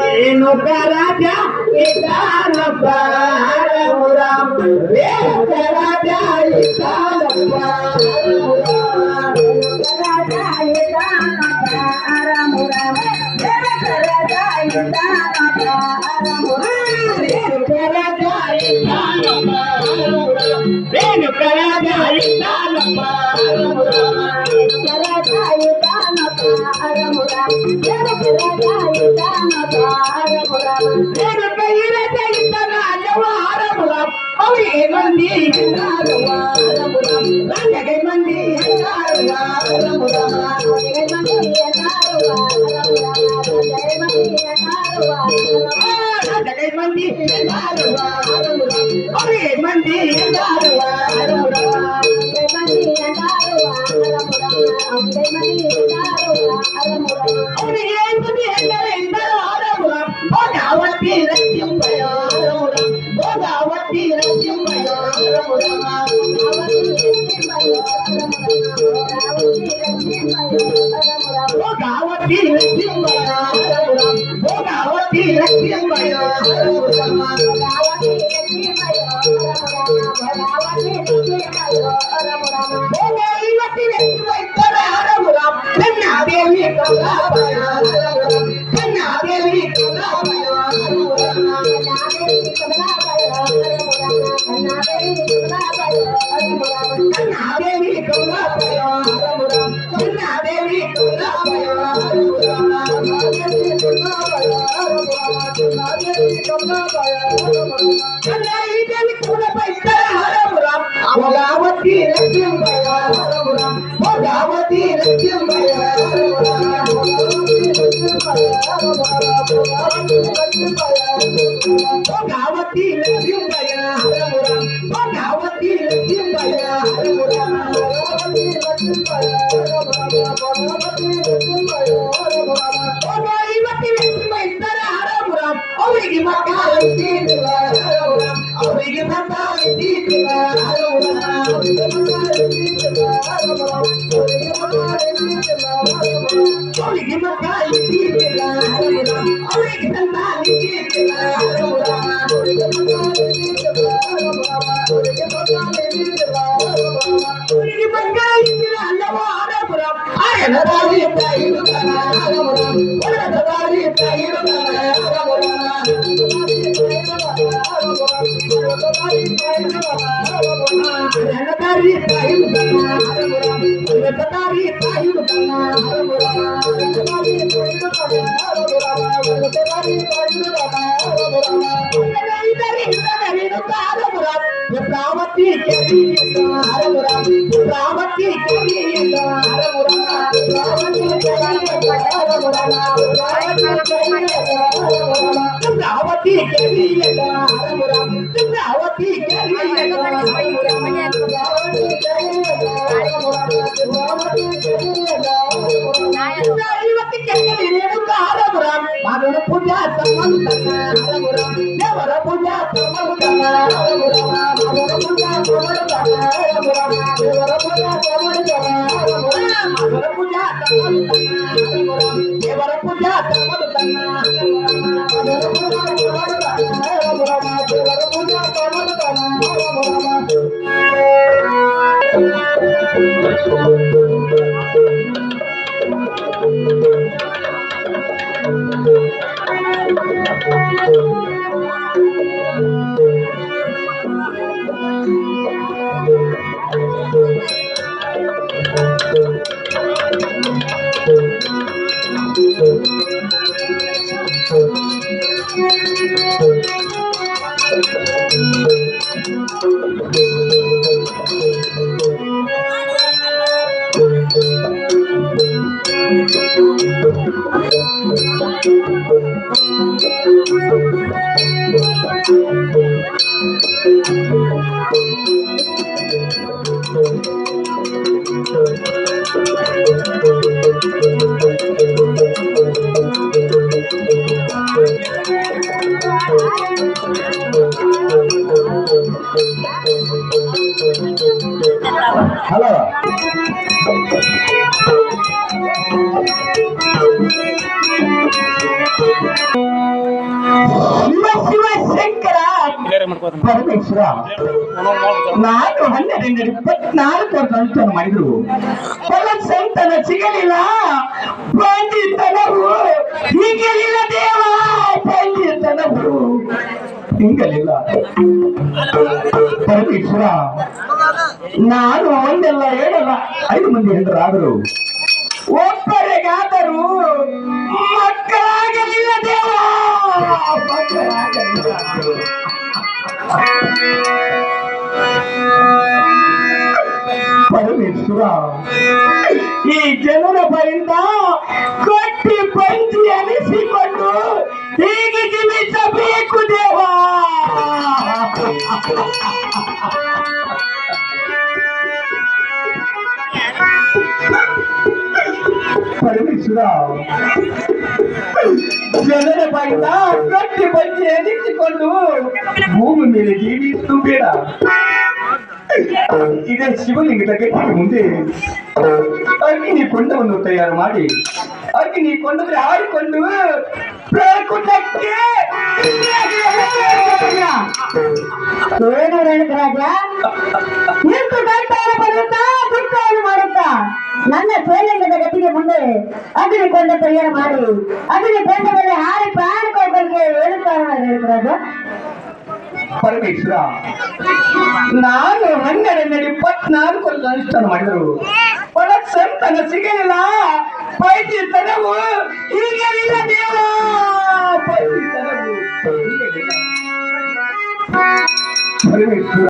ರೇಣುಕಾ ರಾಜ ಇದ್ದಾನಪ್ಪ ರಾಮ ರೇಣುಕಾ ರಾಜ ಇದ್ದಾನಪ್ಪ ಮಂದಿ ಮಂದಿ Hello. ಶಿವಶಂಕರ ಪರಮೇಶ್ವರ ನಾನು 1224 ವರ್ಷ ಮಾಡಿದ್ರು ಸಂತನ ಸಿಗಲಿಲ್ಲ ಪಂಡಿತನವು ಹೀಗಲಿಲ್ಲ ದೇವ ಪಂಡಿತನವು ಹಿಂಗಲಿಲ್ಲ ಪರಮೇಶ್ವರ ನಾನು ಒಂದೆಲ್ಲ ಹೇಳಲ್ಲ 5 ಮಂದಿ ಹೆಂಡರಾದರು ಒಬ್ಬರಿಗಾದರೂ ಮಕ್ಕಳಾಗಲಿಲ್ಲ ದೇವ ಮಕ್ಕಳಾಗಲಿಲ್ಲ ಪರಮೇಶ್ವರ ಈ ಜನರ ಬಳಿಂದ ಕಟ್ಟಿ ಪಂಚಿ ಅನಿಸಿಕೊಂಡು ಹೀಗೆ ಜೀವಿಸಬೇಕು ದೇವ ಪರಮೇಶ್ವರ ಜನರ ಬಳಿಂದ ಕಟ್ಟಿ ಪಂಚಿ ಅನಿಸಿಕೊಂಡು ಭೂಮಿ ಮೇಲೆ ಜೀವಿಸು ಬೇಡ ಇದೇ ಶಿವಲಿಂಗದ ಗಟ್ಟಿಗೆ ಮುಂದೆ ಅಗ್ನಿ ಕೊಂಡವನ್ನು ತಯಾರು ಮಾಡಿ ಅಗ್ನಿ ಕೊಂಡದ್ರೆ ಆಡಿಕೊಂಡು ಪ್ರಕೃತಕ್ಕೆ ಏನು ರಾಜ ಎಷ್ಟು ಕೈತಾರ ಬರುತ್ತಾ ದುಃಖವನ್ನು ಮಾಡುತ್ತಾ ನನ್ನ ಶಿವಲಿಂಗದ ಗಟ್ಟಿಗೆ ಮುಂದೆ ಅಗ್ನಿ ಕೊಂಡ ತಯಾರು ಮಾಡಿ ಅಗ್ನಿ ಕೊಂಡದಲ್ಲಿ ಹಾರಿ ಪ್ರಾಣಿಕೊಳ್ಳಕ್ಕೆ ಏನು ಕಾರಣ ರಾಜ ಪರಮೇಶ್ವರ ನಾನು 1224 ಅನುಷ್ಠಾನ ಮಾಡಿದರು ಒಳ ಸಂತನ ಸಿಗಲಿಲ್ಲ ಪೈಚಿತನವು ಈಗಲಿಲ್ಲ ದೇವ ಪೈಚಿತನವು ಈಗಲಿಲ್ಲ ಪರಮೇಶ್ವರ